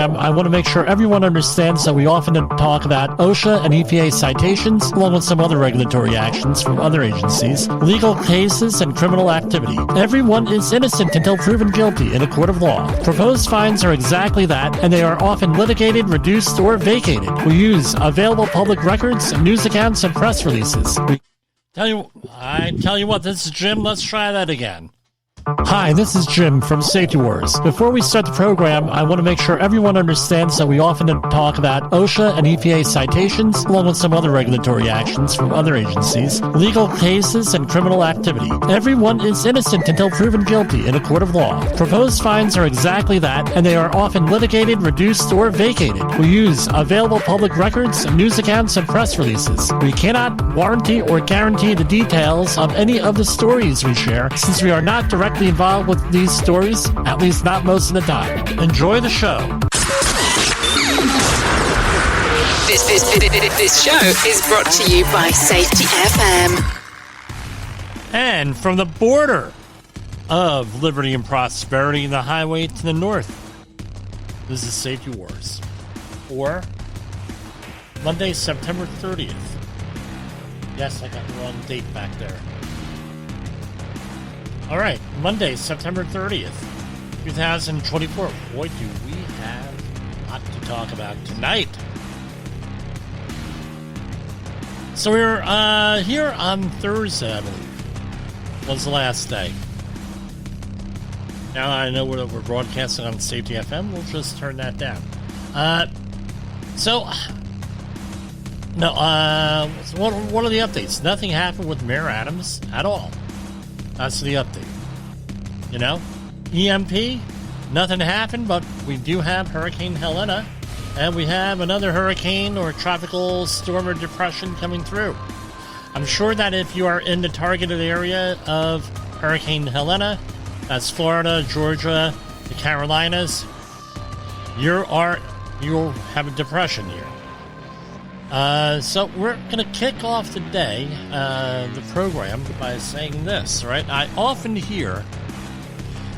I want to make sure everyone understands that we often talk about OSHA and EPA citations, along with some other regulatory actions from other agencies, legal cases, and criminal activity. Everyone is innocent until proven guilty in a court of law. Proposed fines are exactly that, and they are often litigated, reduced, or vacated. We use available public records, news accounts, and press releases. I tell you what, this is Jim. Let's try that again. Hi, this is Jim from Safety Wars. Before we start the program, I want to make sure everyone understands that we often talk about OSHA and EPA citations, along with some other regulatory actions from other agencies, legal cases, and criminal activity. Everyone is innocent until proven guilty in a court of law. Proposed fines are exactly that, and they are often litigated, reduced, or vacated. We use available public records, news accounts, and press releases. We cannot warranty or guarantee the details of any of the stories we share, since we are not directly involved with these stories, at least not most of the time. Enjoy the show. This show is brought to you by Safety FM. And from the border of liberty and prosperity, the highway to the north, this is Safety Wars for Monday, September 30th. Yes, I got the wrong date back there. All right, Monday, September 30th, 2024. Boy, do we have a lot to talk about tonight. So we're here on Thursday, I believe, was the last day. Now I know we're broadcasting on Safety FM. We'll just turn that down. One of the updates. Nothing happened with Mayor Adams at all. That's the update. You know, EMP, nothing happened, but we do have Hurricane Helena, and we have another hurricane or tropical storm or depression coming through. I'm sure that if you are in the targeted area of Hurricane Helena, that's Florida, Georgia, the Carolinas, you'll have a depression here. So we're going to kick off today, the program by saying this, right? I often hear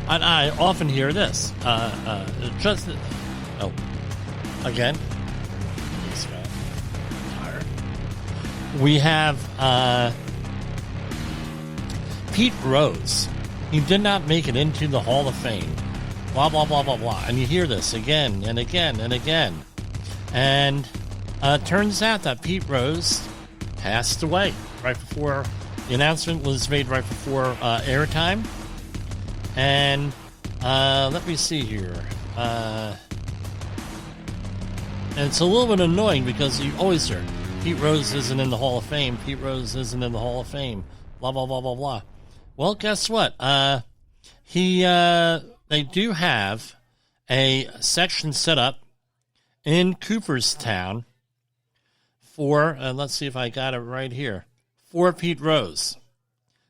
this, again, we have, Pete Rose. He did not make it into the Hall of Fame. Blah, blah, blah, blah, blah. And you hear this again and again and again. And turns out that Pete Rose passed away right before the announcement was made, right before airtime. And let me see here. And it's a little bit annoying because you always hear Pete Rose isn't in the Hall of Fame. Pete Rose isn't in the Hall of Fame. Blah, blah, blah, blah, blah. Well, guess what? They do have a section set up in Cooperstown for, let's see if I got it right here, for Pete Rose.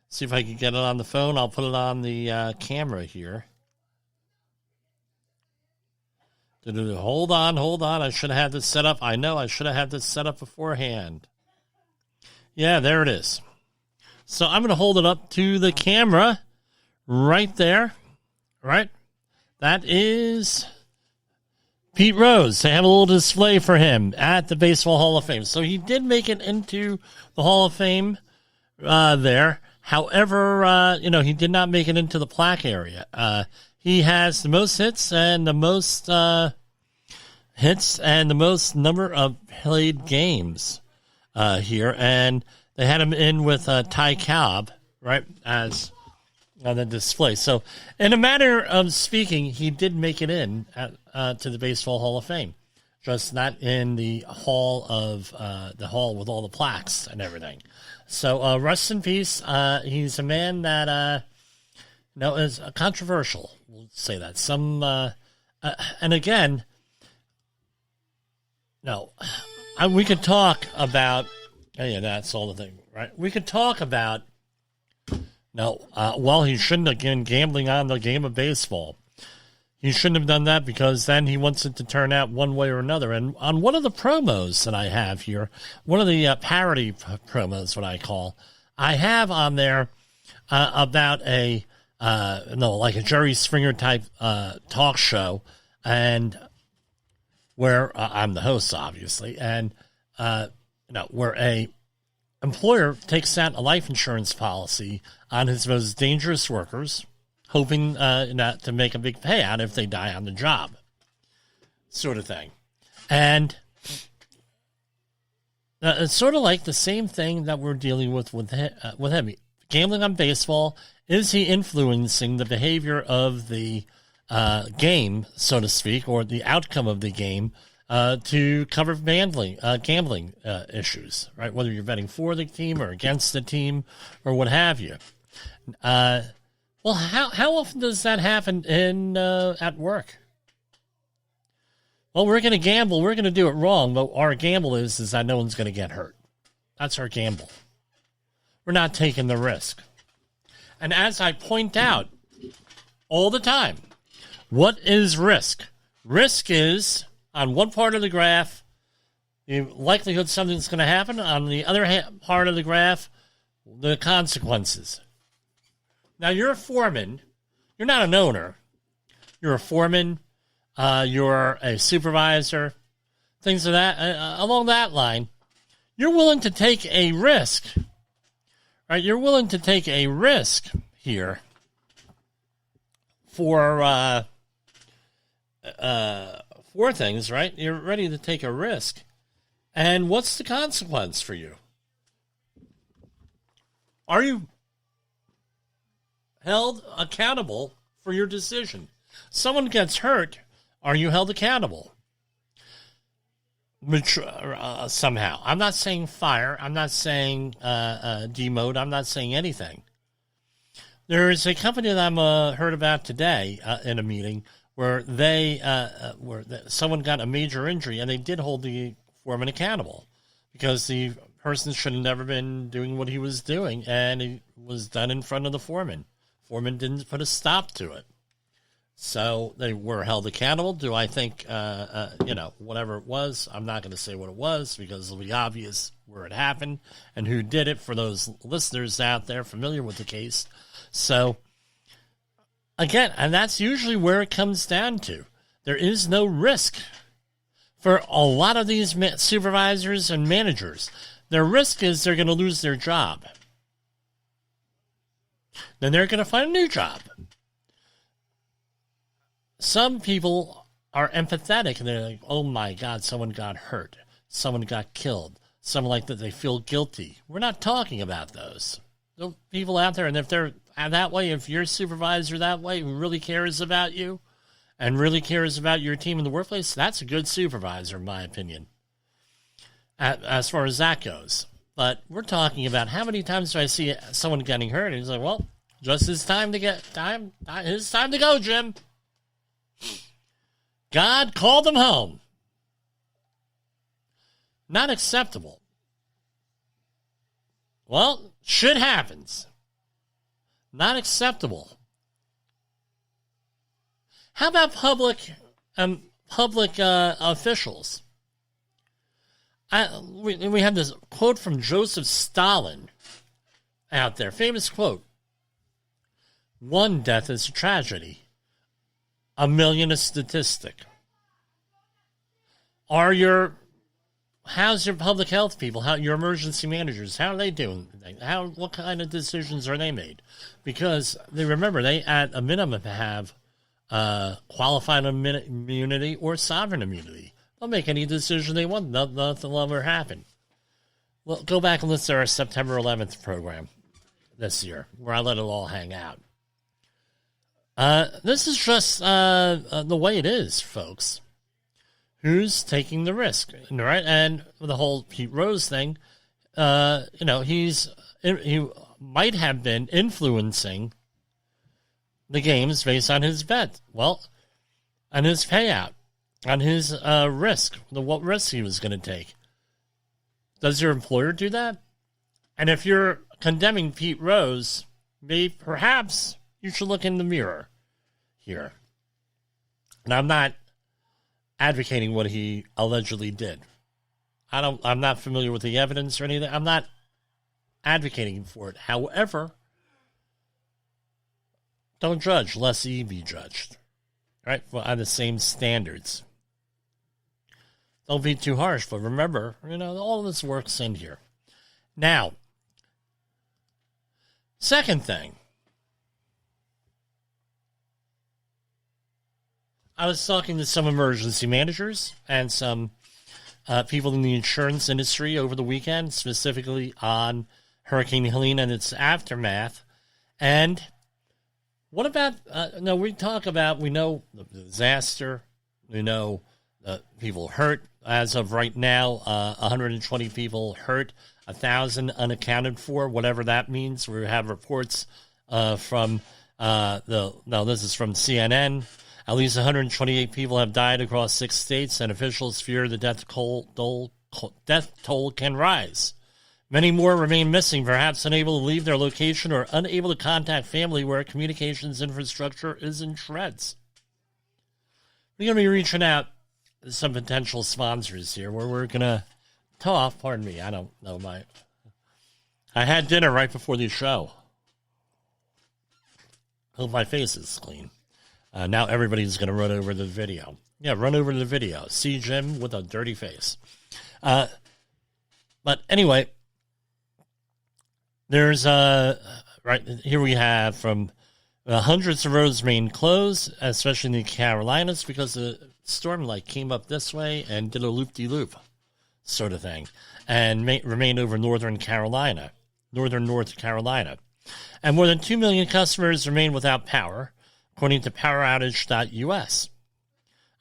See if I can get it on the phone. I'll put it on the camera here. Hold on. I should have had this set up. I know I should have had this set up beforehand. Yeah, there it is. So I'm going to hold it up to the camera right there. Right? That is Pete Rose. They have a little display for him at the Baseball Hall of Fame. So he did make it into the Hall of Fame there. However, he did not make it into the plaque area. He has the most hits and the most number of played games here. And they had him in with Ty Cobb, right, as on the display. So in a matter of speaking, he did make it in to the Baseball Hall of Fame, just not in the hall with all the plaques and everything. So rest in peace. He's a man that is controversial. We'll say that. And again, we could talk about. Yeah, that's all the thing, right? We could talk about. He shouldn't have been gambling on the game of baseball. He shouldn't have done that because then he wants it to turn out one way or another. And on one of the promos that I have here, one of the parody promos, what I call, I have on there about a Jerry Springer type talk show, and where I'm the host, obviously, and where a employer takes out a life insurance policy on his most dangerous workers, hoping not to make a big payout if they die on the job, sort of thing. And it's sort of like the same thing that we're dealing with him. Gambling on baseball, is he influencing the behavior of the game, so to speak, or the outcome of the game to cover gambling issues, right? Whether you're betting for the team or against the team or what have you. Well, how often does that happen at work? Well, we're going to gamble. We're going to do it wrong, but our gamble is that no one's going to get hurt. That's our gamble. We're not taking the risk. And as I point out all the time, what is risk? Risk is, on one part of the graph, the likelihood something's going to happen. On the other part of the graph, the consequences. Now, you're a foreman. You're not an owner. You're a foreman. You're a supervisor. Things of that along that line. You're willing to take a risk. Right? You're willing to take a risk here for things, right? You're ready to take a risk. And what's the consequence for you? Are you held accountable for your decision? Someone gets hurt, are you held accountable? Somehow. I'm not saying fire. I'm not saying demote. I'm not saying anything. There is a company that I'm heard about today in a meeting where someone got a major injury and they did hold the foreman accountable because the person should have never been doing what he was doing, and it was done in front of the foreman. Foreman didn't put a stop to it. So they were held accountable. Do I think, whatever it was, I'm not going to say what it was because it'll be obvious where it happened and who did it for those listeners out there familiar with the case. So, again, and that's usually where it comes down to. There is no risk for a lot of these supervisors and managers. Their risk is they're going to lose their job. Then they're going to find a new job. Some people are empathetic and they're like, oh my God, someone got hurt. Someone got killed. Someone like that, they feel guilty. We're not talking about those. The people out there, and if they're that way, if your supervisor that way who really cares about you and really cares about your team in the workplace, that's a good supervisor, in my opinion, as far as that goes. But we're talking about how many times do I see someone getting hurt, and he's like, well, just his time to go, Jim. God called them home. Not acceptable. Well, shit happens. Not acceptable. How about public officials? We have this quote from Joseph Stalin out there. Famous quote. One death is a tragedy. A million a statistic. How's your public health people? Your emergency managers? How are they doing? What kind of decisions are they made? Because they at a minimum have qualified immunity or sovereign immunity. They'll make any decision they want. Nothing will ever happen. Well, go back and listen to our September 11th program this year, where I let it all hang out. This is just the way it is, folks. Who's taking the risk, right? And the whole Pete Rose thing, he might have been influencing the games based on his bet. Well, on his payout, on his risk, what risk he was going to take. Does your employer do that? And if you're condemning Pete Rose, perhaps you should look in the mirror here. And I'm not advocating what he allegedly did. I'm not familiar with the evidence or anything. I'm not advocating for it. However, don't judge lest ye be judged. Right? Well, on the same standards. don't be too harsh. But remember, all of this works in here. Now, second thing. I was talking to some emergency managers and some people in the insurance industry over the weekend, specifically on Hurricane Helene and its aftermath. And what about, we know the disaster, we know people hurt. As of right now, 120 people hurt, 1,000 unaccounted for, whatever that means. We have reports from, this is from CNN. At least 128 people have died across 6 states, and officials fear the death toll can rise. Many more remain missing, perhaps unable to leave their location or unable to contact family where communications infrastructure is in shreds. We're going to be reaching out to some potential sponsors here where we're going to talk. Pardon me, I don't know I had dinner right before the show. Hope my face is clean. Now everybody's going to run over the video. Yeah, run over to the video. See Jim with a dirty face. But anyway, there's, right here we have from hundreds of roads remain closed, especially in the Carolinas, because the storm came up this way and did a loop-de-loop sort of thing, and remained over northern North Carolina. And more than 2 million customers remain without power, according to poweroutage.us.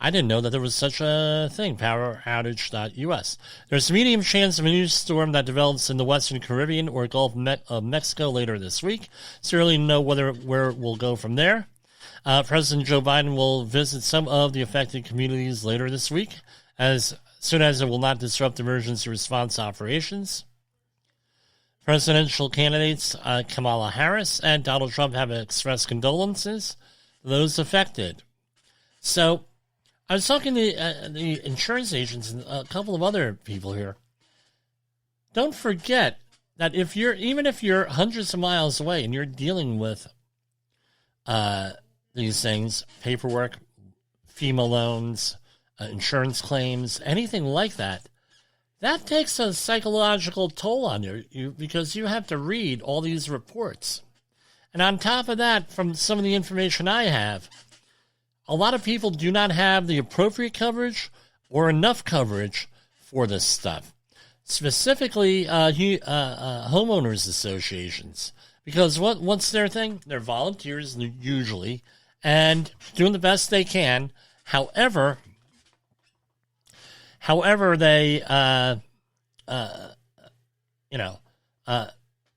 I didn't know that there was such a thing, poweroutage.us. There's a medium chance of a new storm that develops in the Western Caribbean or Gulf of Mexico later this week. It's early to know where it will go from there. President Joe Biden will visit some of the affected communities later this week, as soon as it will not disrupt emergency response operations. Presidential candidates Kamala Harris and Donald Trump have expressed condolences to those affected. So, I was talking to the insurance agents and a couple of other people here. Don't forget that even if you're hundreds of miles away and you're dealing with these things, paperwork, FEMA loans, insurance claims, anything like that, that takes a psychological toll on you because you have to read all these reports. And on top of that, from some of the information I have, a lot of people do not have the appropriate coverage or enough coverage for this stuff. Specifically, homeowners associations. Because what's their thing? They're volunteers, usually, and doing the best they can. However, they,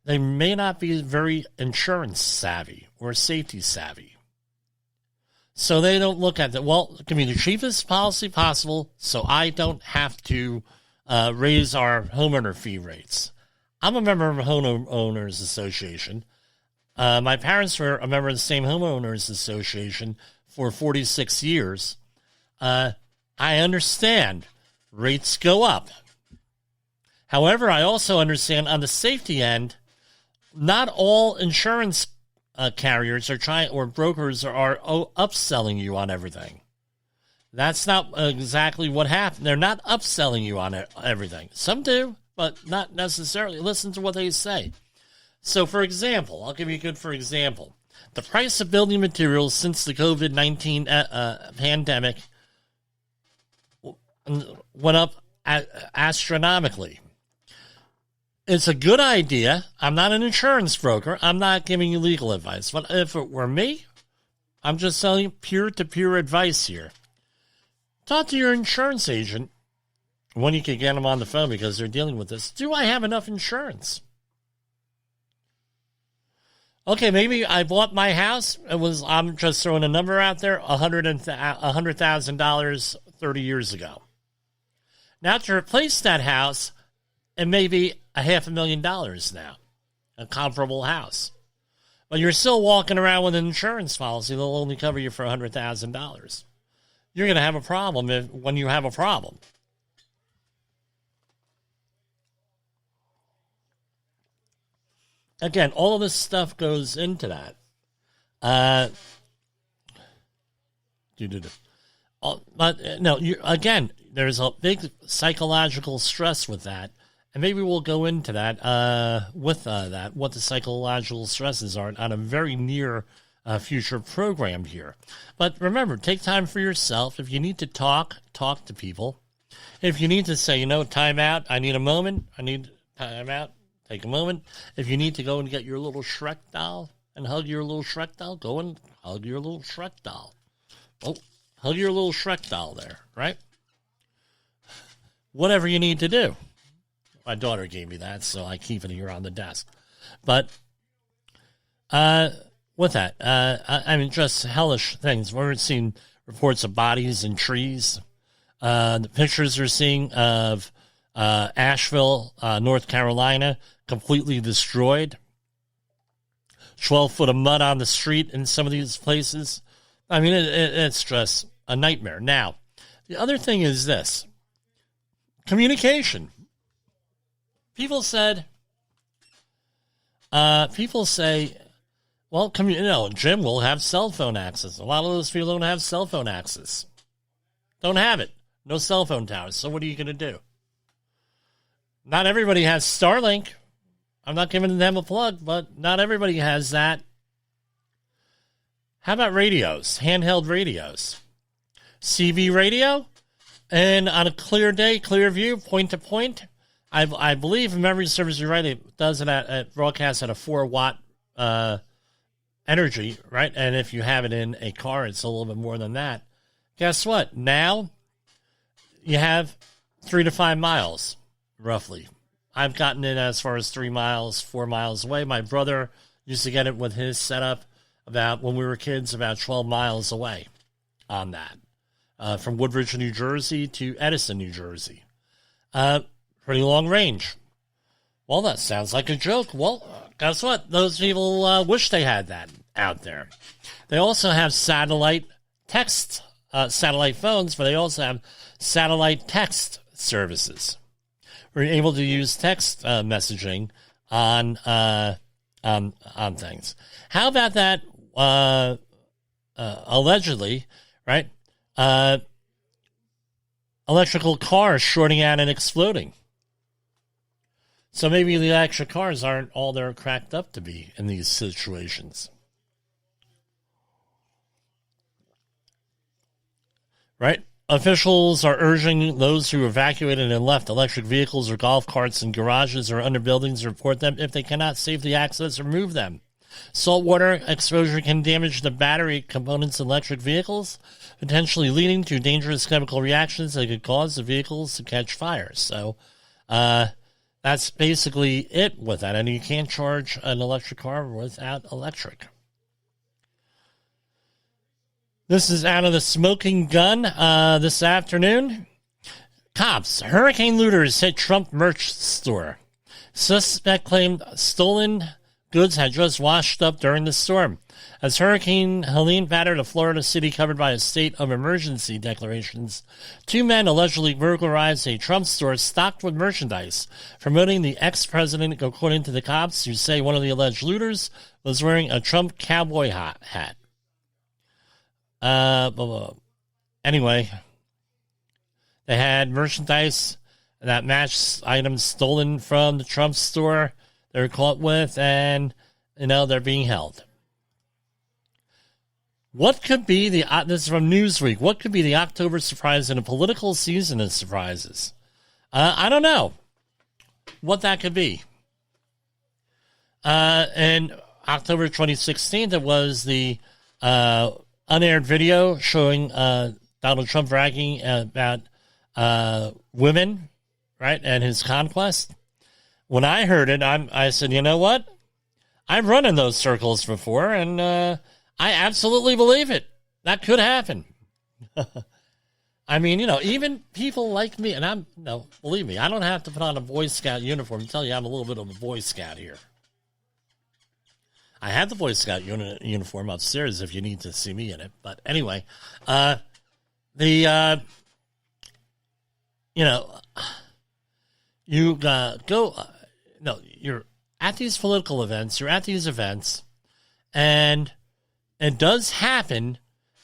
they may not be very insurance savvy or safety savvy. So they don't look at that. Well, it can be the cheapest policy possible, so I don't have to raise our homeowner fee rates. I'm a member of a homeowners association. My parents were a member of the same homeowners association for 46 years. I understand rates go up. However, I also understand on the safety end, not all insurance carriers are trying, or brokers are upselling you on everything. That's not exactly what happened. They're not upselling you on everything. Some do, but not necessarily. Listen to what they say. So, for example, I'll give you a good for example. The price of building materials since the COVID-19 pandemic went up astronomically. It's a good idea. I'm not an insurance broker. I'm not giving you legal advice. But if it were me, I'm just telling you peer-to-peer advice here. Talk to your insurance agent when you can get them on the phone because they're dealing with this. Do I have enough insurance? Okay, maybe I bought my house. I'm just throwing a number out there, $100,000 30 years ago. Now to replace that house, it may be $500,000 now, a comparable house. But you're still walking around with an insurance policy that'll only cover you for $100,000. You're going to have a problem when you have a problem. Again, all of this stuff goes into that. but no, there's a big psychological stress with that. And maybe we'll go into that what the psychological stresses are on a very near future program here. But remember, take time for yourself. If you need to talk to people. If you need to say, time out, I need a moment, I need time out, take a moment. If you need to go and get your little Shrek doll and hug your little Shrek doll, go and hug your little Shrek doll. Oh, hug your little Shrek doll there, right? Whatever you need to do. My daughter gave me that, so I keep it here on the desk. But with that, I mean, just hellish things. We're seeing reports of bodies in trees. The pictures we're seeing of Asheville, North Carolina, completely destroyed. 12 foot of mud on the street in some of these places. I mean, it's just a nightmare. Now, the other thing is this. Communication. People say, well, Jim will have cell phone access. A lot of those people don't have cell phone access. Don't have it. No cell phone towers. So what are you going to do? Not everybody has Starlink. I'm not giving them a plug, but not everybody has that. How about radios? Handheld radios. CB radio? And on a clear day, clear view, point to point, I believe, if memory serves you right, it does it at broadcast at a 4-watt energy, right? And if you have it in a car, it's a little bit more than that. Guess what? Now you have 3 to 5 miles, roughly. I've gotten it as far as 3 miles, 4 miles away. My brother used to get it with his setup about when we were kids, about 12 miles away on that. From Woodbridge, New Jersey to Edison, New Jersey. Pretty long range. Well, that sounds like a joke. Well, guess what? Those people wish they had that out there. They also have satellite text, satellite phones, but they also have satellite text services. We're able to use text messaging on things. How about that? Allegedly, right? Electrical cars shorting out and exploding. So maybe the electric cars aren't all they're cracked up to be in these situations. Right? Officials are urging those who evacuated and left electric vehicles or golf carts in garages or under buildings to report them if they cannot safely access or move them. Saltwater exposure can damage the battery components in electric vehicles, potentially leading to dangerous chemical reactions that could cause the vehicles to catch fire. So that's basically it with that. And you can't charge an electric car without electric. This is out of the smoking gun this afternoon. Cops, hurricane looters hit Trump merch store. Suspect claimed stolen goods had just washed up during the storm. As Hurricane Helene battered a Florida city covered by a state of emergency declarations, 2 men allegedly burglarized a Trump store stocked with merchandise, promoting the ex-president, according to the cops, who say one of the alleged looters was wearing a Trump cowboy hat. Anyway, they had merchandise that matched items stolen from the Trump store they were caught with, and, they're being held. What could be this is from Newsweek, what could be the October surprise in a political season of surprises? I don't know what that could be. In October 2016, there was the unaired video showing Donald Trump bragging about women, right, and his conquest. When I heard it, I said, you know what? I've run in those circles before, and I absolutely believe it. That could happen. I mean, even people like me, and believe me, I don't have to put on a Boy Scout uniform to tell you I'm a little bit of a Boy Scout here. I have the Boy Scout uniform upstairs if you need to see me in it. But anyway, you you're at these political events, you're at these events, and it does happen,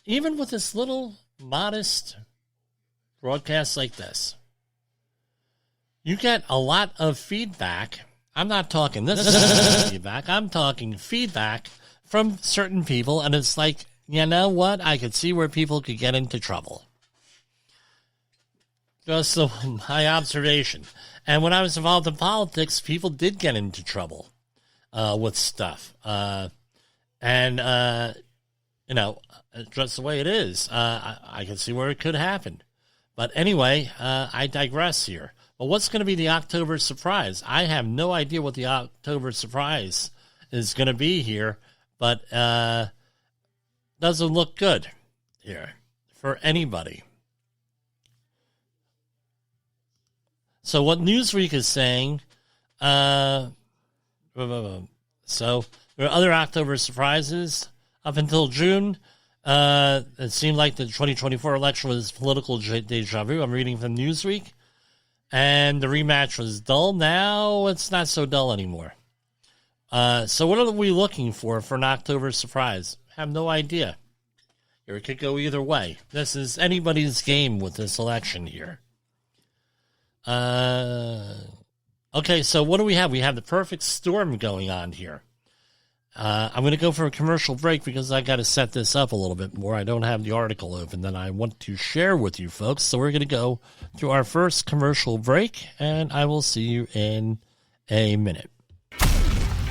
even with this little modest broadcast like this, you get a lot of feedback. I'm not talking this feedback. I'm talking feedback from certain people, and it's like, you know what? I could see where people could get into trouble. Just my observation. And when I was involved in politics, people did get into trouble with stuff. You know, just the way it is. I can see where it could happen. But anyway, I digress here. But what's going to be the October surprise? I have no idea what the October surprise is going to be here, but doesn't look good here for anybody. So what Newsweek is saying, so there are other October surprises. Up until June, it seemed like the 2024 election was political deja vu. I'm reading from Newsweek. And the rematch was dull. Now it's not so dull anymore. So what are we looking for an October surprise? I have no idea. Here, it could go either way. This is anybody's game with this election here. Okay, so what do we have? We have the perfect storm going on here. I'm going to go for a commercial break because I got to set this up a little bit more. I don't have the article open that I want to share with you folks. So we're going to go to our first commercial break, and I will see you in a minute.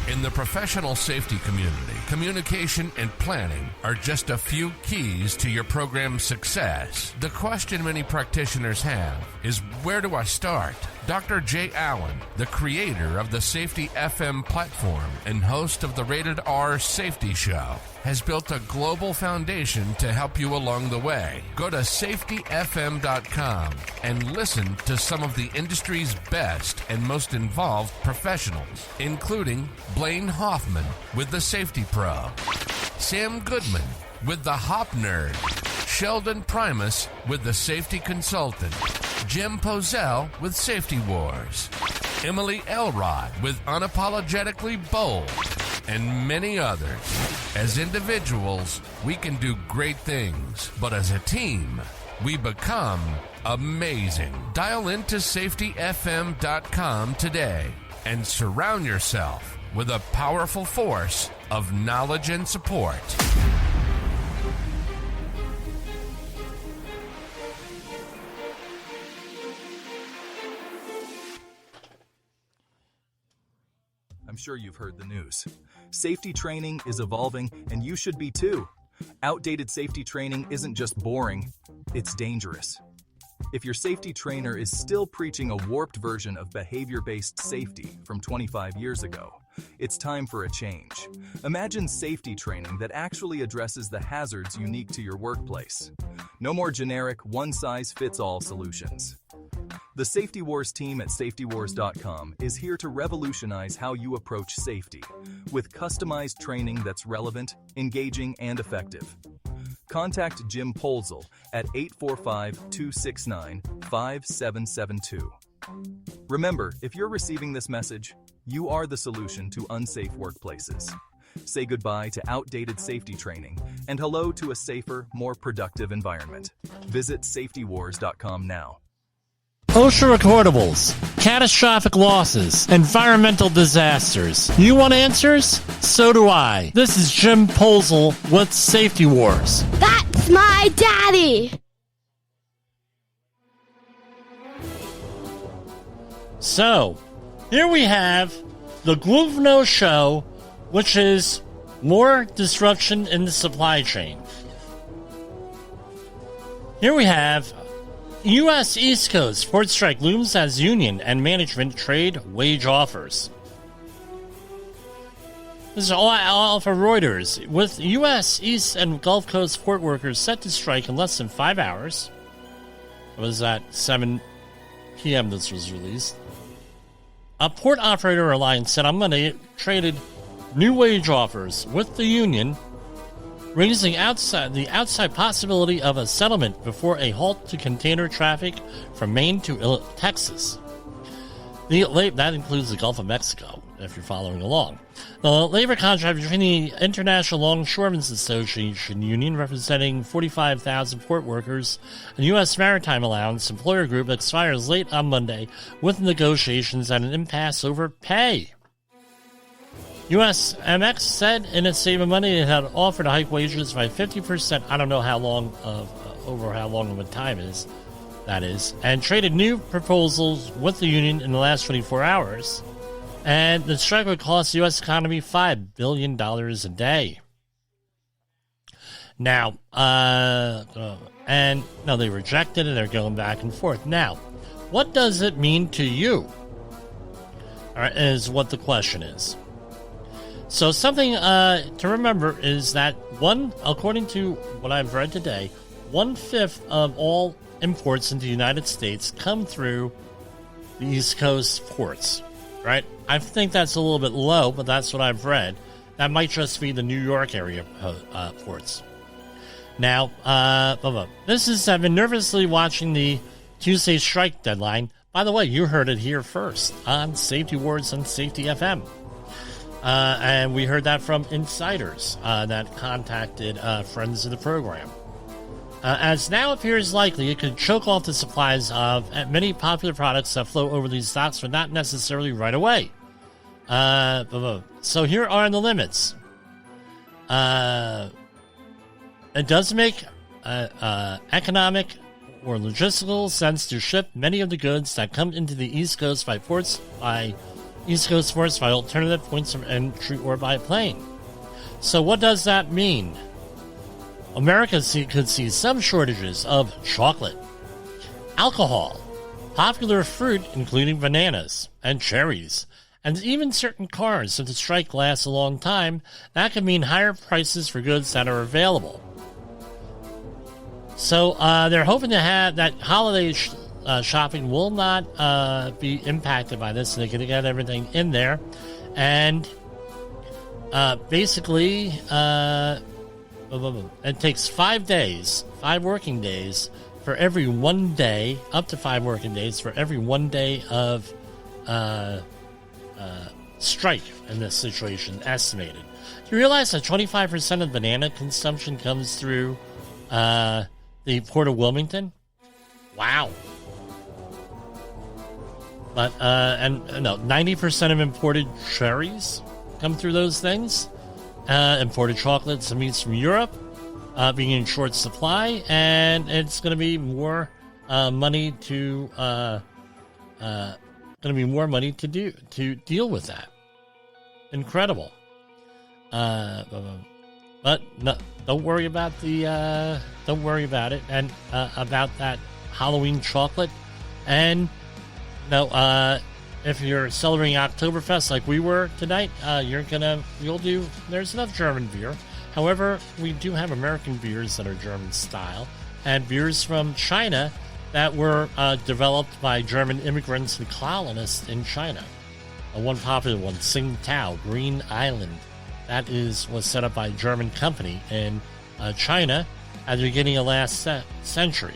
In the professional safety community, communication and planning are just a few keys to your program's success. The question many practitioners have is, where do I start? Dr. Jay Allen, the creator of the Safety FM platform and host of the Rated R Safety Show, has built a global foundation to help you along the way. Go to safetyfm.com and listen to some of the industry's best and most involved professionals, including Blaine Hoffman with the Safety Pro, Sam Goodman with the Hop Nerd, Sheldon Primus with the Safety Consultant, Jim Pozell with Safety Wars, Emily Elrod with Unapologetically Bold, and many others. As individuals, we can do great things, but as a team, we become amazing. Dial into safetyfm.com today and surround yourself with a powerful force of knowledge and support. I'm sure you've heard the news. Safety training is evolving, and you should be too. Outdated safety training isn't just boring, it's dangerous. If your safety trainer is still preaching a warped version of behavior-based safety from 25 years ago, it's time for a change. Imagine safety training that actually addresses the hazards unique to your workplace. No more generic, one-size-fits-all solutions. The Safety Wars team at safetywars.com is here to revolutionize how you approach safety, with customized training that's relevant, engaging, and effective. Contact Jim Polzel at 845-269-5772. Remember, if you're receiving this message, you are the solution to unsafe workplaces. Say goodbye to outdated safety training and hello to a safer, more productive environment. Visit safetywars.com now. OSHA recordables, catastrophic losses, environmental disasters. You want answers? So do I. This is Jim Polzel with Safety Wars. That's my daddy! So, here we have the Gluvno show, which is more disruption in the supply chain. Here we have U.S. East Coast port strike looms as union and management trade wage offers. This is all for Reuters. With U.S. East and Gulf Coast port workers set to strike in less than 5 hours. It was at 7 p.m. this was released. A port operator alliance said I'm going to traded new wage offers with the union, raising the outside possibility of a settlement before a halt to container traffic from Maine to Texas. That includes the Gulf of Mexico. if you're following along. The labor contract between the International Longshoremen's Association Union, representing 45,000 port workers, and U.S. Maritime Allowance employer group expires late on Monday, with negotiations at an impasse over pay. USMX said in its statement Monday it had offered to hike wages by 50%. I don't know how long over how long of a time that is, and traded new proposals with the union in the last 24 hours. And the strike would cost the U.S. economy $5 billion a day. Now, they rejected it. They're going back and forth. Now, what does it mean to you? All right, is what the question is. So something to remember is that according to what I've read today, 1/5 of all imports into the United States come through the East Coast ports, right? I think that's a little bit low, but that's what I've read. That might just be the New York area ports. Now, I've been nervously watching the Tuesday strike deadline. By the way, you heard it here first on Safety Wars on Safety FM. And we heard that from insiders that contacted friends of the program. As now appears likely, it could choke off the supplies of many popular products that flow over these docks, but not necessarily right away. So here are the limits. It does make economic or logistical sense to ship many of the goods that come into the East Coast by East Coast ports by alternative points of entry or by plane. So what does that mean? America could see some shortages of chocolate, alcohol, popular fruit including bananas and cherries, and even certain cars. If the strike lasts a long time, that could mean higher prices for goods that are available. So they're hoping to have that holiday shopping will not be impacted by this, so they can get everything in there. And basically, it takes 5 working days for every 1 day, up to 5 working days for every 1 day of strike in this situation, estimated. Do you realize that 25% of banana consumption comes through the Port of Wilmington? Wow. But 90% of imported cherries come through those things. Imported chocolates and meats from Europe being in short supply, and it's going to be more money to deal with that. Incredible. But no, don't worry about it, and about that Halloween chocolate. And if you're celebrating Oktoberfest like we were tonight, there's enough German beer. However, we do have American beers that are German style, and beers from China that were developed by German immigrants and colonists in China. One popular one, Tsingtao, Green Island. That was set up by a German company in China at the beginning of last century.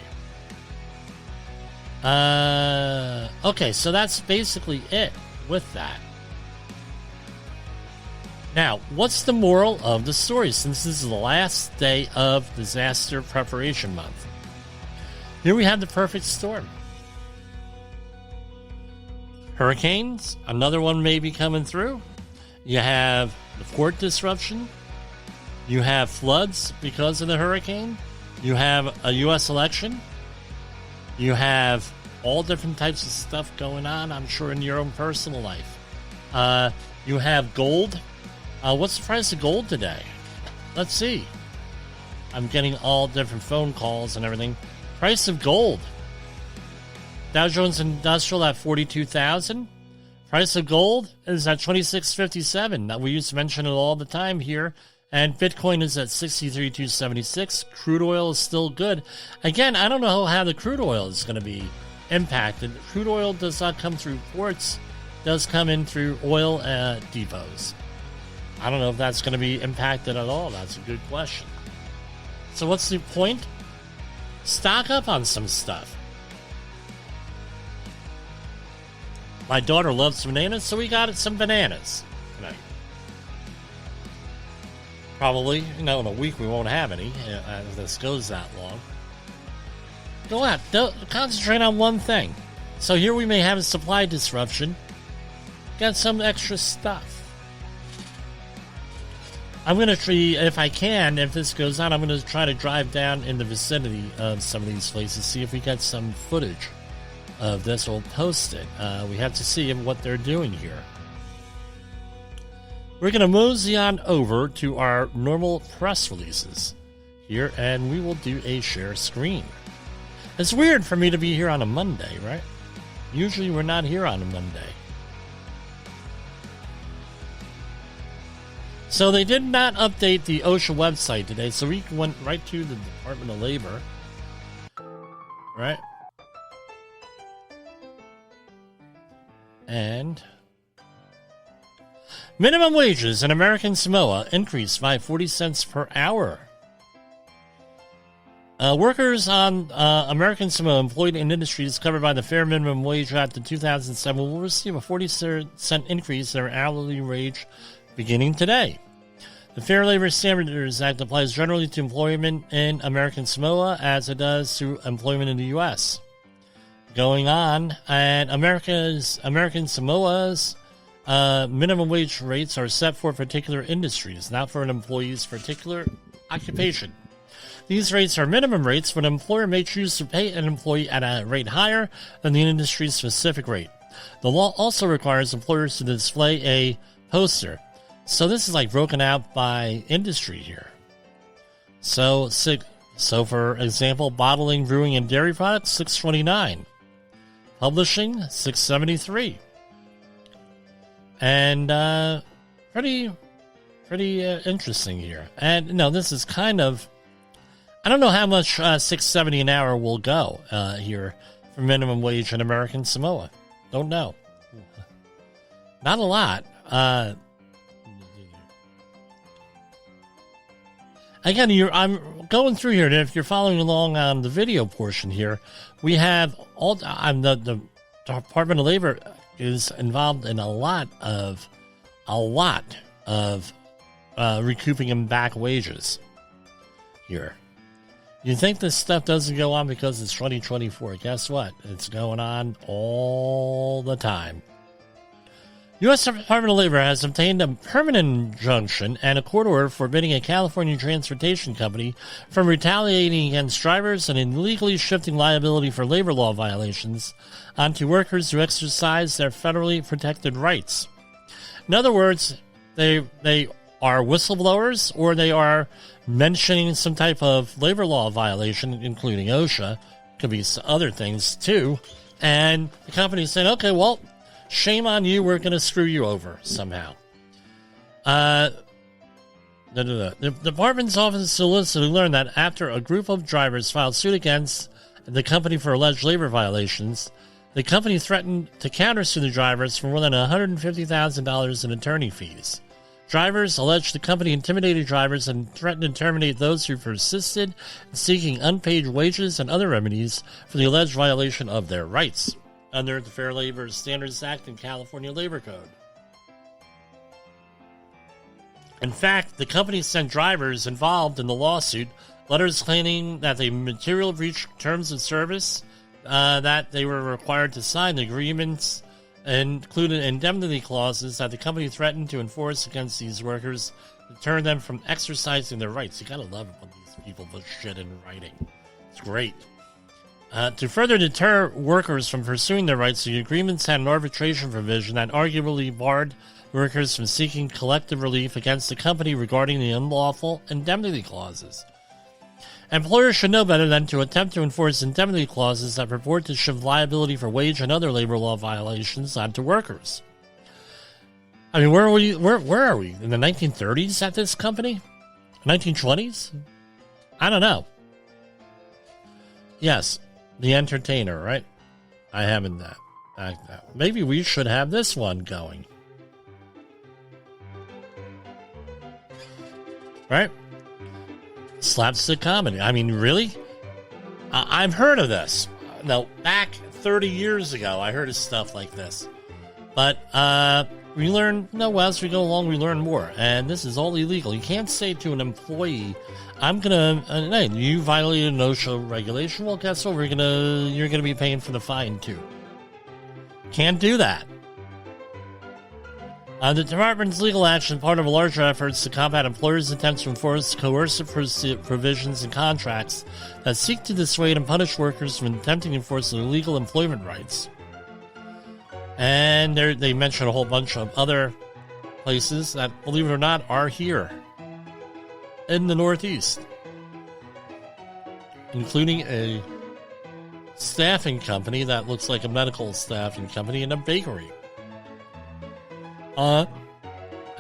Okay, so that's basically it with that. Now, what's the moral of the story, since this is the last day of Disaster Preparation Month? Here we have the perfect storm. Hurricanes, another one may be coming through. You have the port disruption. You have floods because of the hurricane. You have a U.S. election. You have all different types of stuff going on, I'm sure, in your own personal life. You have gold. What's the price of gold today? Let's see. I'm getting all different phone calls and everything. Price of gold. Dow Jones Industrial at 42,000. Price of gold is at 26.57. We used to mention it all the time here. And Bitcoin is at 63,276. Crude oil is still good. Again, I don't know how the crude oil is going to be impacted. Crude oil does not come through ports. It does come in through oil depots. I don't know if that's going to be impacted at all. That's a good question. So what's the point? Stock up on some stuff. My daughter loves bananas, so we got some bananas tonight. Probably, in a week we won't have any if this goes that long. Go out, concentrate on one thing. So here we may have a supply disruption. Got some extra stuff. I'm going to try, if I can, if this goes on, I'm going to try to drive down in the vicinity of some of these places, see if we get some footage of this. We'll post it. We have to see what they're doing here. We're going to mosey on over to our normal press releases here, and we will do a share screen. It's weird for me to be here on a Monday, right? Usually we're not here on a Monday. So they did not update the OSHA website today, so we went right to the Department of Labor. Right? And minimum wages in American Samoa increased by 40 cents per hour. Workers on American Samoa employed in industries covered by the Fair Minimum Wage Act of 2007 will receive a 40-cent increase in their hourly wage beginning today. The Fair Labor Standards Act applies generally to employment in American Samoa as it does to employment in the U.S. Going on, and American Samoa's minimum wage rates are set for particular industries, not for an employee's particular occupation. These rates are minimum rates, but an employer may choose to pay an employee at a rate higher than the industry's specific rate. The law also requires employers to display a poster. So this is like broken out by industry here. So for example, bottling, brewing, and dairy products, $6.29. Publishing, $6.73. And pretty interesting here. And no, this is kind of, I don't know how much $6.70 an hour will go here for minimum wage in American Samoa. Don't know. Not a lot. Again, I'm going through here, and if you're following along on the video portion here, we have all the Department of Labor is involved in a lot of recouping them back wages here. You think this stuff doesn't go on because it's 2024. Guess what? It's going on all the time. U.S. Department of Labor has obtained a permanent injunction and a court order forbidding a California transportation company from retaliating against drivers and illegally shifting liability for labor law violations onto workers who exercise their federally protected rights. In other words, they are whistleblowers, or they are mentioning some type of labor law violation, including OSHA. Could be other things too. And the company said, okay, well, shame on you, we're going to screw you over somehow. The department's office solicitor learned that after a group of drivers filed suit against the company for alleged labor violations, the company threatened to countersue the drivers for more than $150,000 in attorney fees. Drivers alleged the company intimidated drivers and threatened to terminate those who persisted in seeking unpaid wages and other remedies for the alleged violation of their rights under the Fair Labor Standards Act and California Labor Code. In fact, the company sent drivers involved in the lawsuit letters claiming that they materially breached terms of service, that they were required to sign agreements, included indemnity clauses that the company threatened to enforce against these workers to deter them from exercising their rights. You gotta love it when these people put shit in writing. It's great. To further deter workers from pursuing their rights, the agreements had an arbitration provision that arguably barred workers from seeking collective relief against the company regarding the unlawful indemnity clauses. Employers should know better than to attempt to enforce indemnity clauses that purport to shift liability for wage and other labor law violations onto workers. I mean, where are we? Where are we? In the 1930s at this company? 1920s? I don't know. Yes. The Entertainer, right? I haven't that. Maybe we should have this one going. Right? Slapstick comedy. I mean, really? I've heard of this. No, back 30 years ago, I heard of stuff like this. But we learn, as we go along, we learn more. And this is all illegal. You can't say to an employee, hey, you violated an OSHA regulation. Well, guess what? You're gonna be paying for the fine too. Can't do that. The department's legal action, part of a larger effort to combat employers' attempts to enforce coercive provisions in contracts that seek to dissuade and punish workers from attempting to enforce their legal employment rights. And they mention a whole bunch of other places that, believe it or not, are here in the Northeast, including a staffing company that looks like a medical staffing company and a bakery. I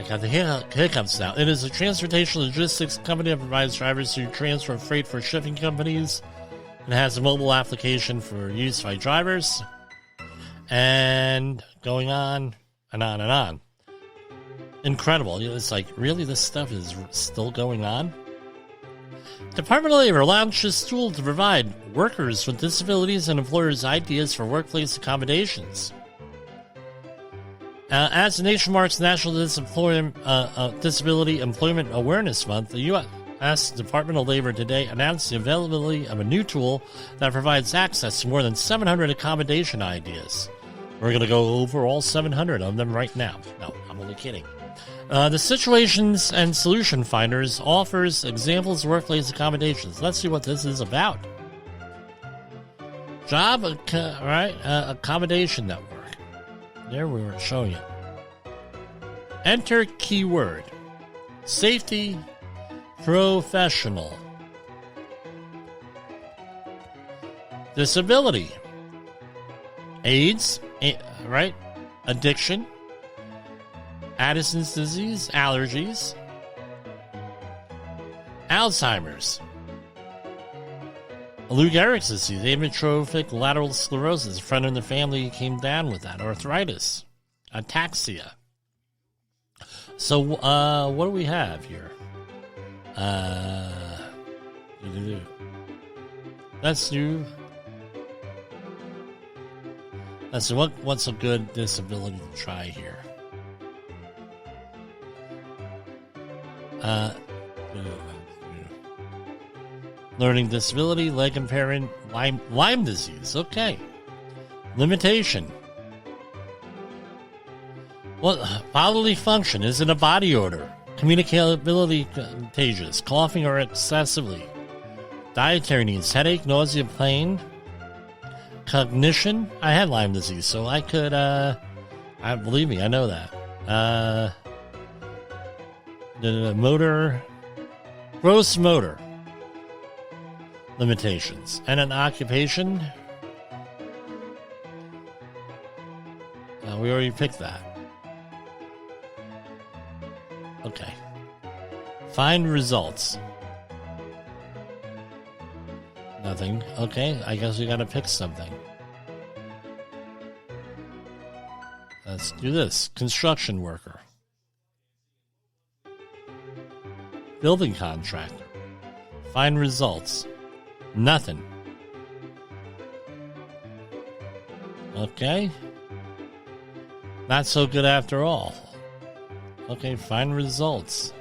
got the hiccups now. It is a transportation logistics company that provides drivers who transfer freight for shipping companies and has a mobile application for use by drivers. And going on and on and on. Incredible. It's like, really, this stuff is still going on? Department of Labor launched this tool to provide workers with disabilities and employers ideas for workplace accommodations. As the nation marks National Disability Employment Awareness Month, the U.S. Department of Labor today announced the availability of a new tool that provides access to more than 700 accommodation ideas. We're going to go over all 700 of them right now. No, I'm only kidding. The Situations and Solution Finders offers examples of workplace accommodations. Let's see what this is about. Accommodation Network. There we were showing it. Enter keyword. Safety professional. Disability. AIDS, addiction, Addison's disease, allergies, Alzheimer's, Lou Gehrig's disease, amyotrophic lateral sclerosis. A friend in the family came down with that. Arthritis, ataxia. So, what do we have here? Let's do. Let's see, what's a good disability to try here? Learning disability, leg impairment, Lyme disease. Okay. Limitation. Well, bodily function isn't a body odor. Communicability contagious. Coughing or excessively. Dietary needs. Headache, nausea, pain. Cognition. I had Lyme disease, so I could, believe me, I know that. The motor. Gross motor limitations. And an occupation. We already picked that. Okay. Find results. Nothing. Okay, I guess we gotta pick something. Let's do this. Construction worker. Building contractor. Find results. Nothing. Okay. Not so good after all. Okay, find results.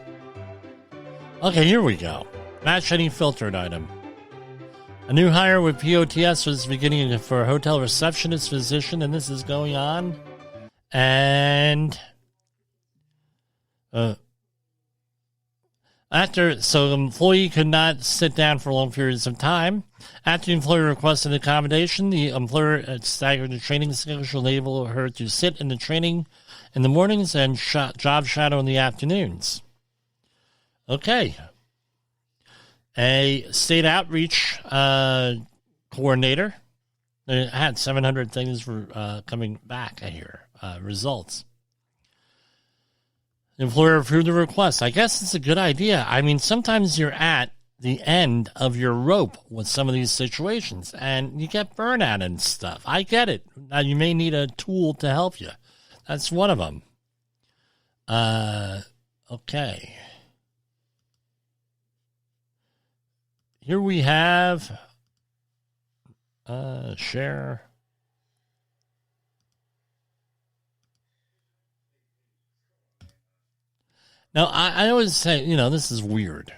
Okay, here we go. Match any filtered item. A new hire with POTS was beginning for a hotel receptionist position, and this is going on. And the employee could not sit down for long periods of time. After the employer requested accommodation, the employer staggered the training schedule, enabled her to sit in the training in the mornings and job shadow in the afternoons. Okay. A state outreach coordinator. They had 700 things for coming back here. Results. The employer approved the request. I guess it's a good idea. I mean, sometimes you're at the end of your rope with some of these situations, and you get burnout and stuff. I get it. Now, you may need a tool to help you. That's one of them. Okay. Here we have share. Now, I always say, this is weird.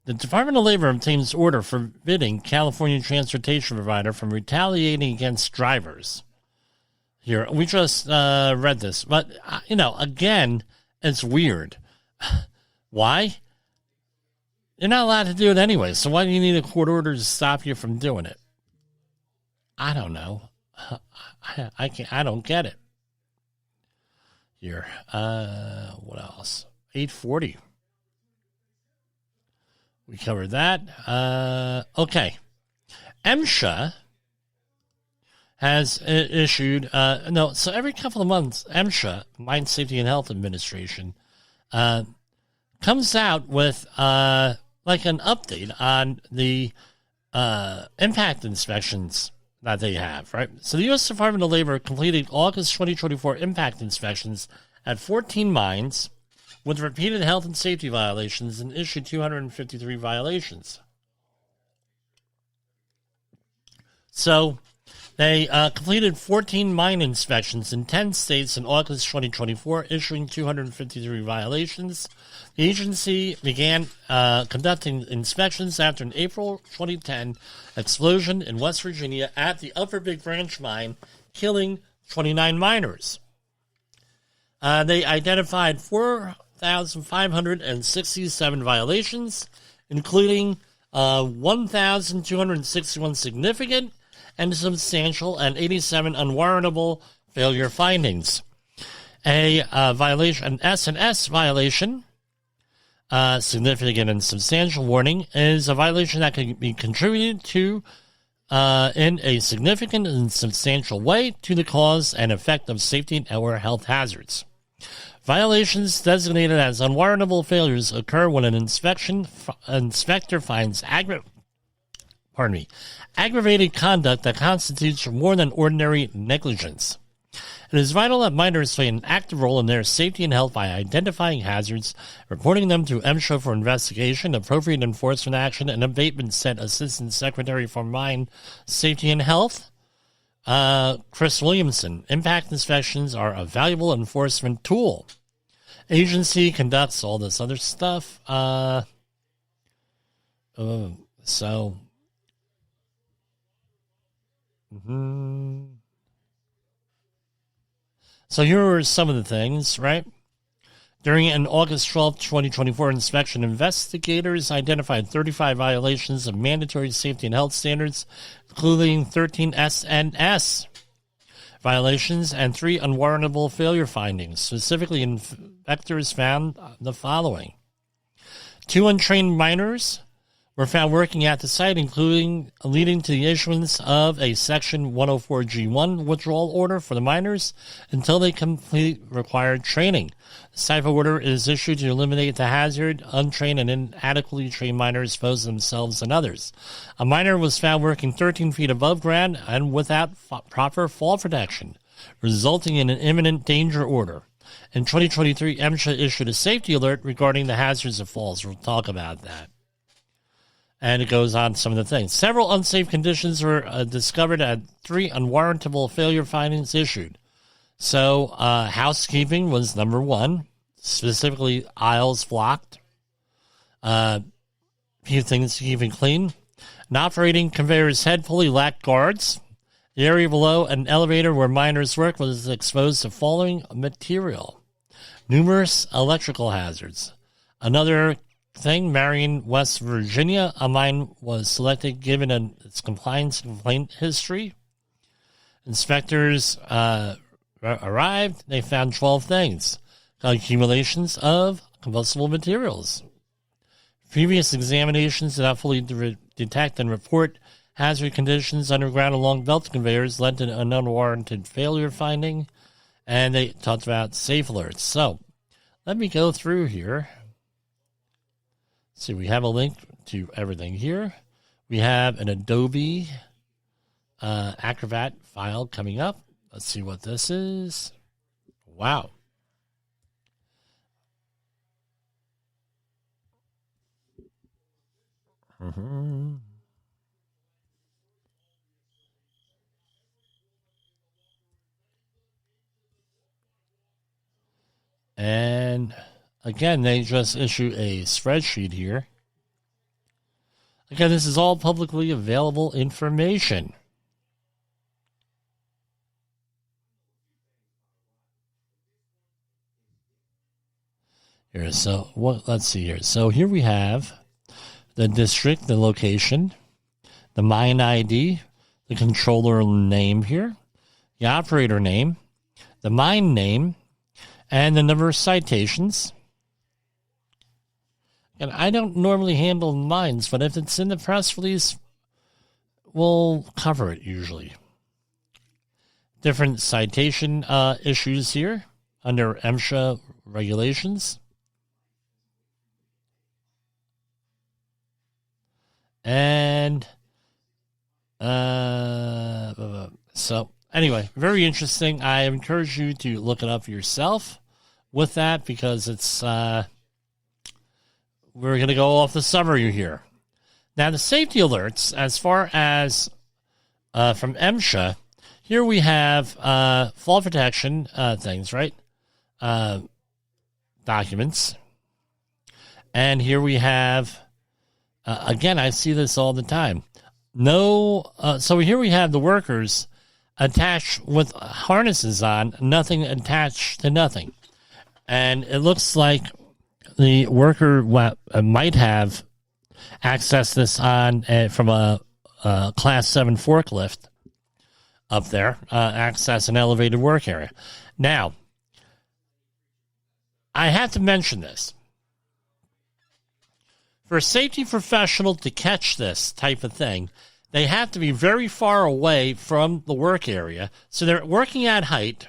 The Department of Labor obtains order forbidding California transportation provider from retaliating against drivers. Here, we just read this, but, again, it's weird. Why? You're not allowed to do it anyway, so why do you need a court order to stop you from doing it? I don't know. I don't get it. Here, what else? 840. We covered that. Okay. MSHA has issued, so every couple of months, MSHA, Mine Safety and Health Administration, comes out with like an update on the impact inspections that they have, right? So the U.S. Department of Labor completed August 2024 impact inspections at 14 mines with repeated health and safety violations and issued 253 violations. So they completed 14 mine inspections in 10 states in August 2024, issuing 253 violations. The agency began conducting inspections after an April 2010 explosion in West Virginia at the Upper Big Branch mine, killing 29 miners. They identified 4,567 violations, including 1,261 significant and substantial and 87 unwarrantable failure findings. An S&S violation, significant and substantial warning, is a violation that can be contributed to in a significant and substantial way to the cause and effect of safety or health hazards. Violations designated as unwarrantable failures occur when an inspector finds aggravated conduct that constitutes more than ordinary negligence. It is vital that miners play an active role in their safety and health by identifying hazards, reporting them to MSHA for investigation, appropriate enforcement action, and abatement, said Assistant Secretary for Mine Safety and Health, Chris Williamson. Impact inspections are a valuable enforcement tool. Agency conducts all this other stuff. So here are some of the things, right? During an August 12, 2024 inspection, investigators identified 35 violations of mandatory safety and health standards, including 13 S&S violations and 3 unwarrantable failure findings. Specifically, inspectors found the following. 2 untrained miners were found working at the site, leading to the issuance of a Section 104G1 withdrawal order for the miners until they complete required training. This type of order is issued to eliminate the hazard untrained and inadequately trained miners pose themselves and others. A miner was found working 13 feet above ground and without proper fall protection, resulting in an imminent danger order. In 2023, MSHA issued a safety alert regarding the hazards of falls. We'll talk about that. And it goes on some of the things. Several unsafe conditions were discovered and 3 unwarrantable failure findings issued. So housekeeping was number 1, specifically aisles blocked. Few things to keep it clean. An operating conveyor's head pulley lacked guards. The area below an elevator where miners work was exposed to falling material. Numerous electrical hazards. Another thing, Marion, West Virginia, a mine was selected given its compliance complaint history. Inspectors arrived. They found 12 things. Accumulations of combustible materials. Previous examinations did not fully detect and report hazard conditions underground along belt conveyors led to an unwarranted failure finding. And they talked about safe alerts. So let me go through here. See, we have a link to everything here. We have an Adobe Acrobat file coming up. Let's see what this is. Wow. And again, they just issue a spreadsheet here. Again, this is all publicly available information. Here, so let's see here. So here we have the district, the location, the mine ID, the controller name here, the operator name, the mine name, and the number of citations. And I don't normally handle mines, but if it's in the press release, we'll cover it usually. Different citation issues here under MSHA regulations. And so anyway, very interesting. I encourage you to look it up yourself with that, because it's we're going to go off the summary here. Now, the safety alerts, as far as from MSHA, here we have fall protection things, right? Documents. And here we have, again, I see this all the time. So here we have the workers attached with harnesses on, nothing attached to nothing. And it looks like the worker might have accessed this on from a Class 7 forklift up there, access an elevated work area. Now, I have to mention this. For a safety professional to catch this type of thing, they have to be very far away from the work area. So they're working at height,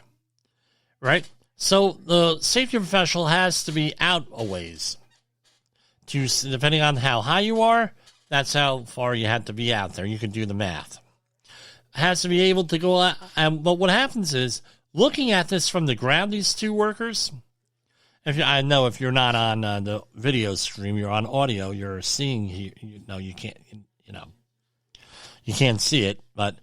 right? So the safety professional has to be out a ways. Depending on how high you are, that's how far you have to be out there. You can do the math. Has to be able to go out. But what happens is, looking at this from the ground, these two workers, I know if you're not on the video stream, you're on audio, you're seeing, you can't see it, but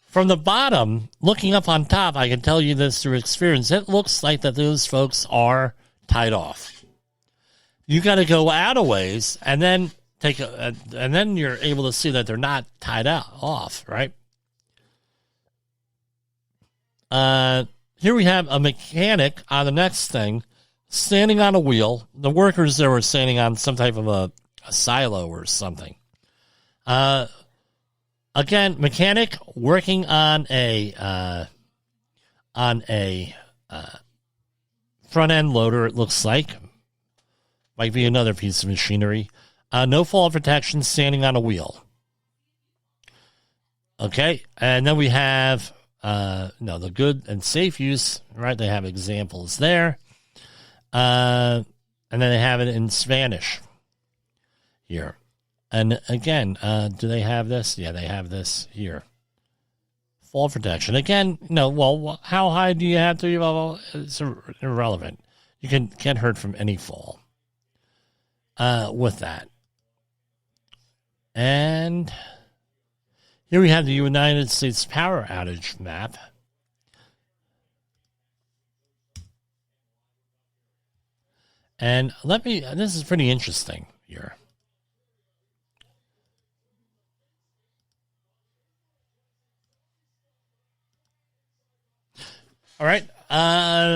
from the bottom, looking up on top, I can tell you this through experience, it looks like that those folks are tied off. You got to go out a ways, and then and then you're able to see that they're not tied off, right? Here we have a mechanic on the next thing, standing on a wheel. The workers there were standing on some type of a silo or something. Again, mechanic working on a front end loader. It looks like might be another piece of machinery. No fall protection, standing on a wheel. Okay, and then we have the good and safe use. Right, they have examples there, and then they have it in Spanish here. And again, do they have this? Yeah, they have this here. Fall protection. Again, well, how high do you have to be? Well, it's irrelevant. You can get hurt from any fall with that. And here we have the United States power outage map. And this is pretty interesting here. All right,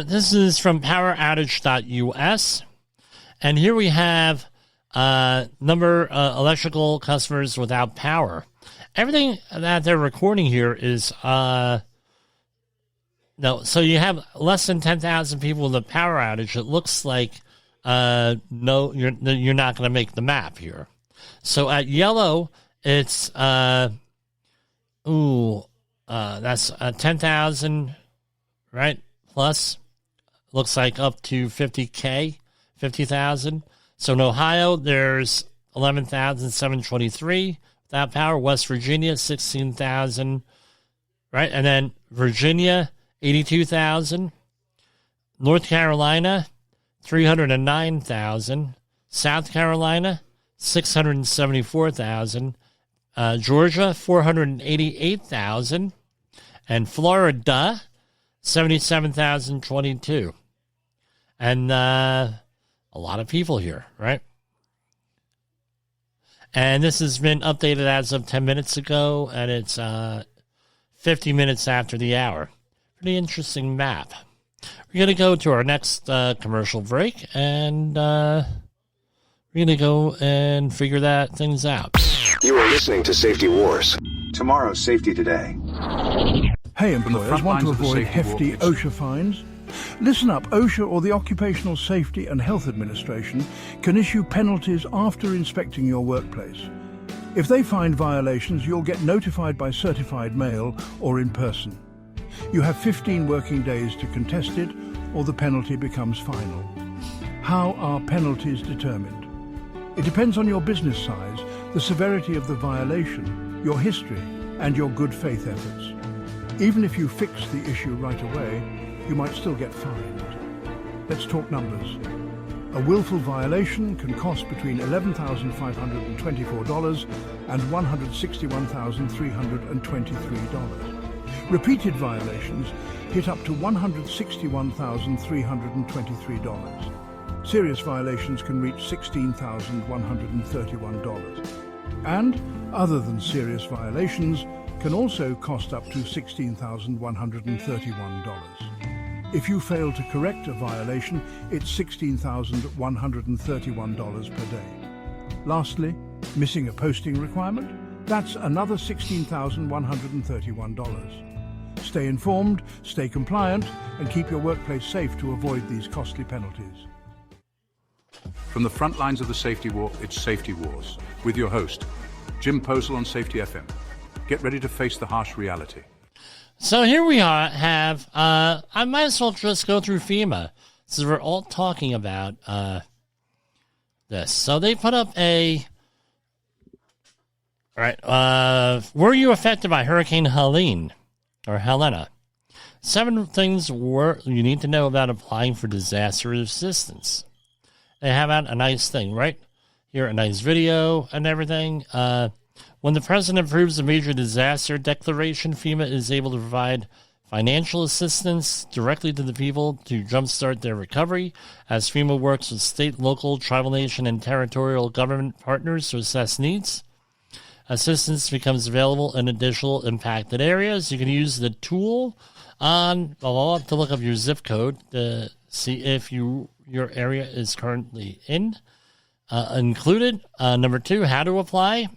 this is from poweroutage.us, and here we have number electrical customers without power. Everything that they're recording here is so you have less than 10,000 people with a power outage. It looks like you're not going to make the map here. So at yellow, it's that's 10,000. Right? Plus, looks like up to 50,000. So in Ohio, there's 11,723 without power. West Virginia, 16,000. Right? And then Virginia, 82,000. North Carolina, 309,000. South Carolina, 674,000. Georgia, 488,000. And Florida, 77,022. And a lot of people here, right? And this has been updated as of 10 minutes ago, and it's 50 minutes after the hour. Pretty interesting map. We're going to go to our next commercial break, and we're going to go and figure things out. You are listening to Safety Wars. Tomorrow's Safety Today. Hey, employers, want to avoid hefty OSHA fines? Listen up. OSHA, or the Occupational Safety and Health Administration, can issue penalties after inspecting your workplace. If they find violations, you'll get notified by certified mail or in person. You have 15 working days to contest it, or the penalty becomes final. How are penalties determined? It depends on your business size, the severity of the violation, your history, and your good faith efforts. Even if you fix the issue right away, you might still get fined. Let's talk numbers. A willful violation can cost between $11,524 and $161,323. Repeated violations hit up to $161,323. Serious violations can reach $16,131. And, other than serious violations, can also cost up to $16,131. If you fail to correct a violation, it's $16,131 per day. Lastly, missing a posting requirement? That's another $16,131. Stay informed, stay compliant, and keep your workplace safe to avoid these costly penalties. From the front lines of the safety war, it's Safety Wars, with your host, Jim Posel on Safety FM. Get ready to face the harsh reality. So here we have, I might as well just go through FEMA, since we're all talking about this. So they put up were you affected by Hurricane Helene, or Helena? 7 things you need to know about applying for disaster assistance. They have out a nice thing, right? Here, a nice video and everything. When the president approves a major disaster declaration, FEMA is able to provide financial assistance directly to the people to jumpstart their recovery, as FEMA works with state, local, tribal nation, and territorial government partners to assess needs. Assistance becomes available in additional impacted areas. You can use the tool I'll have to look up your zip code to see if your area is currently included. Number 2, how to apply.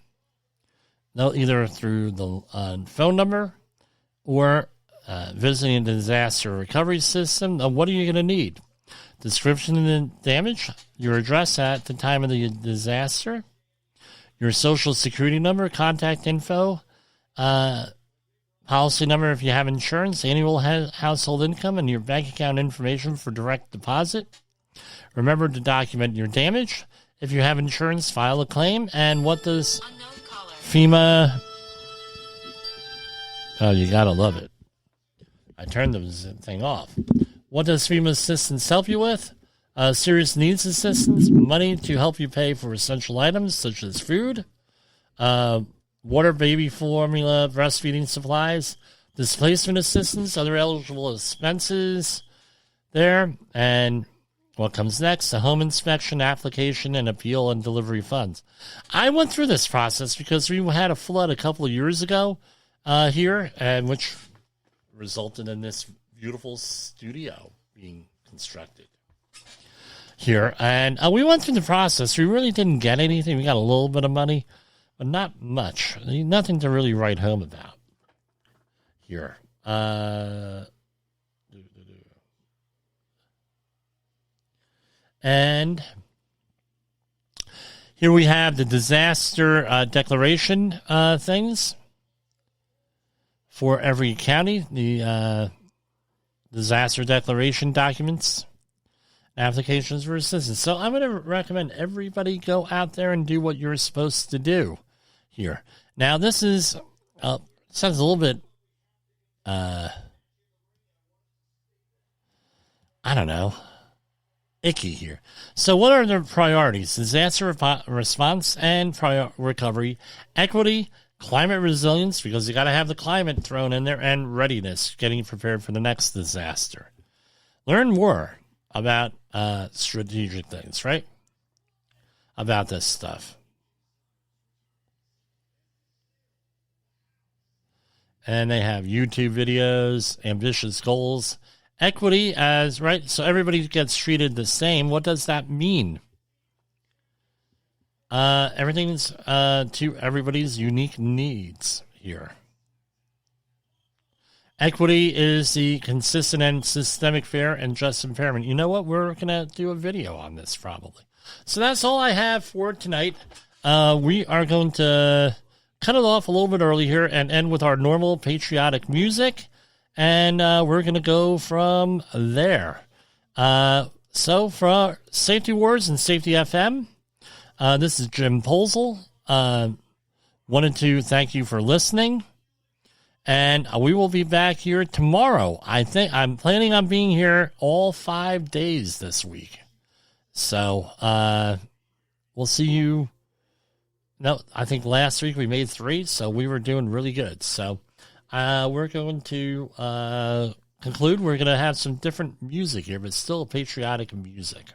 No, either through the phone number or visiting the disaster recovery system. What are you going to need? Description of the damage, your address at the time of the disaster, your social security number, contact info, policy number if you have insurance, annual household income, and your bank account information for direct deposit. Remember to document your damage. If you have insurance, file a claim. And what does FEMA... Oh, you gotta love it. I turned the thing off. What does FEMA assistance help you with? Serious needs assistance, money to help you pay for essential items such as food, water, baby formula, breastfeeding supplies, displacement assistance, other eligible expenses there. And what comes next? A home inspection, application, and appeal and delivery funds. I went through this process because we had a flood a couple of years ago here, and which resulted in this beautiful studio being constructed here. And we went through the process. We really didn't get anything. We got a little bit of money, but not much. Nothing to really write home about here. And here we have the disaster declaration things for every county, the disaster declaration documents, applications for assistance. So I'm going to recommend everybody go out there and do what you're supposed to do here. Now, this is, sounds a little bit, I don't know, icky here. So what are the priorities? Disaster response and recovery, equity, climate resilience, because you got to have the climate thrown in there, and readiness, getting prepared for the next disaster. Learn more about strategic things, right? About this stuff. And they have YouTube videos, ambitious goals, equity as, right? So everybody gets treated the same. What does that mean? Everything's to everybody's unique needs here. Equity is the consistent and systemic fair and just impairment. You know what? We're going to do a video on this probably. So that's all I have for tonight. We are going to cut it off a little bit early here and end with our normal patriotic music. And we're going to go from there. So for Safety Wars and Safety FM, this is Jim Posel. Wanted to thank you for listening. And we will be back here tomorrow. I think I'm planning on being here all 5 days this week. So we'll see you. No, I think last week we made 3, so we were doing really good. So we're going to conclude. We're going to have some different music here, but still patriotic music.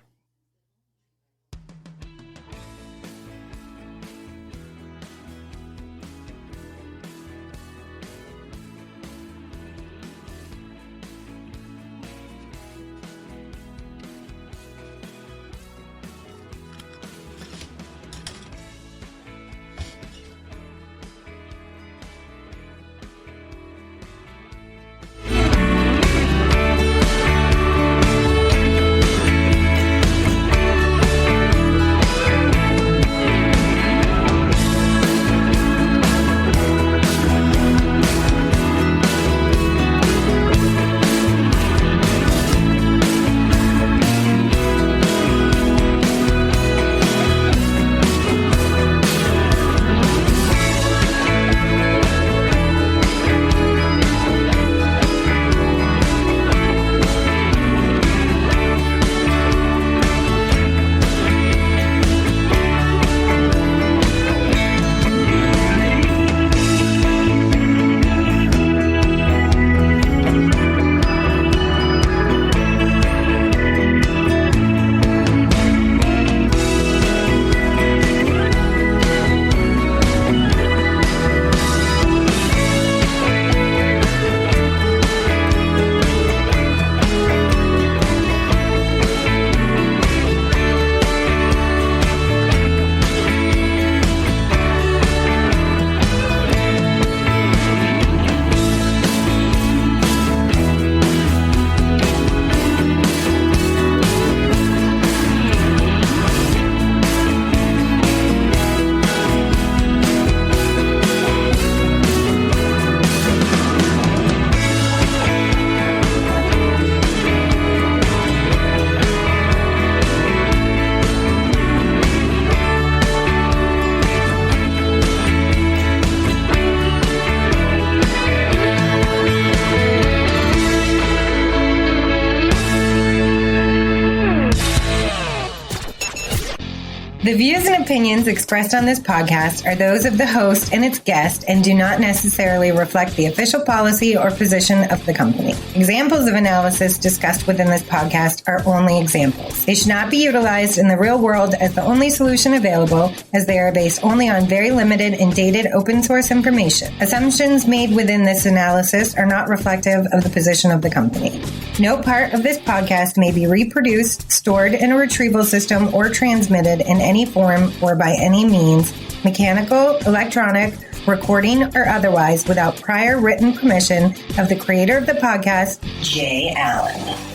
The views and opinions expressed on this podcast are those of the host and its guest and do not necessarily reflect the official policy or position of the company. Examples of analysis discussed within this podcast are only examples. They should not be utilized in the real world as the only solution available, as they are based only on very limited and dated open source information. Assumptions made within this analysis are not reflective of the position of the company. No part of this podcast may be reproduced, stored in a retrieval system, or transmitted in any form or by any means, mechanical, electronic, recording, or otherwise, without prior written permission of the creator of the podcast, Jay Allen.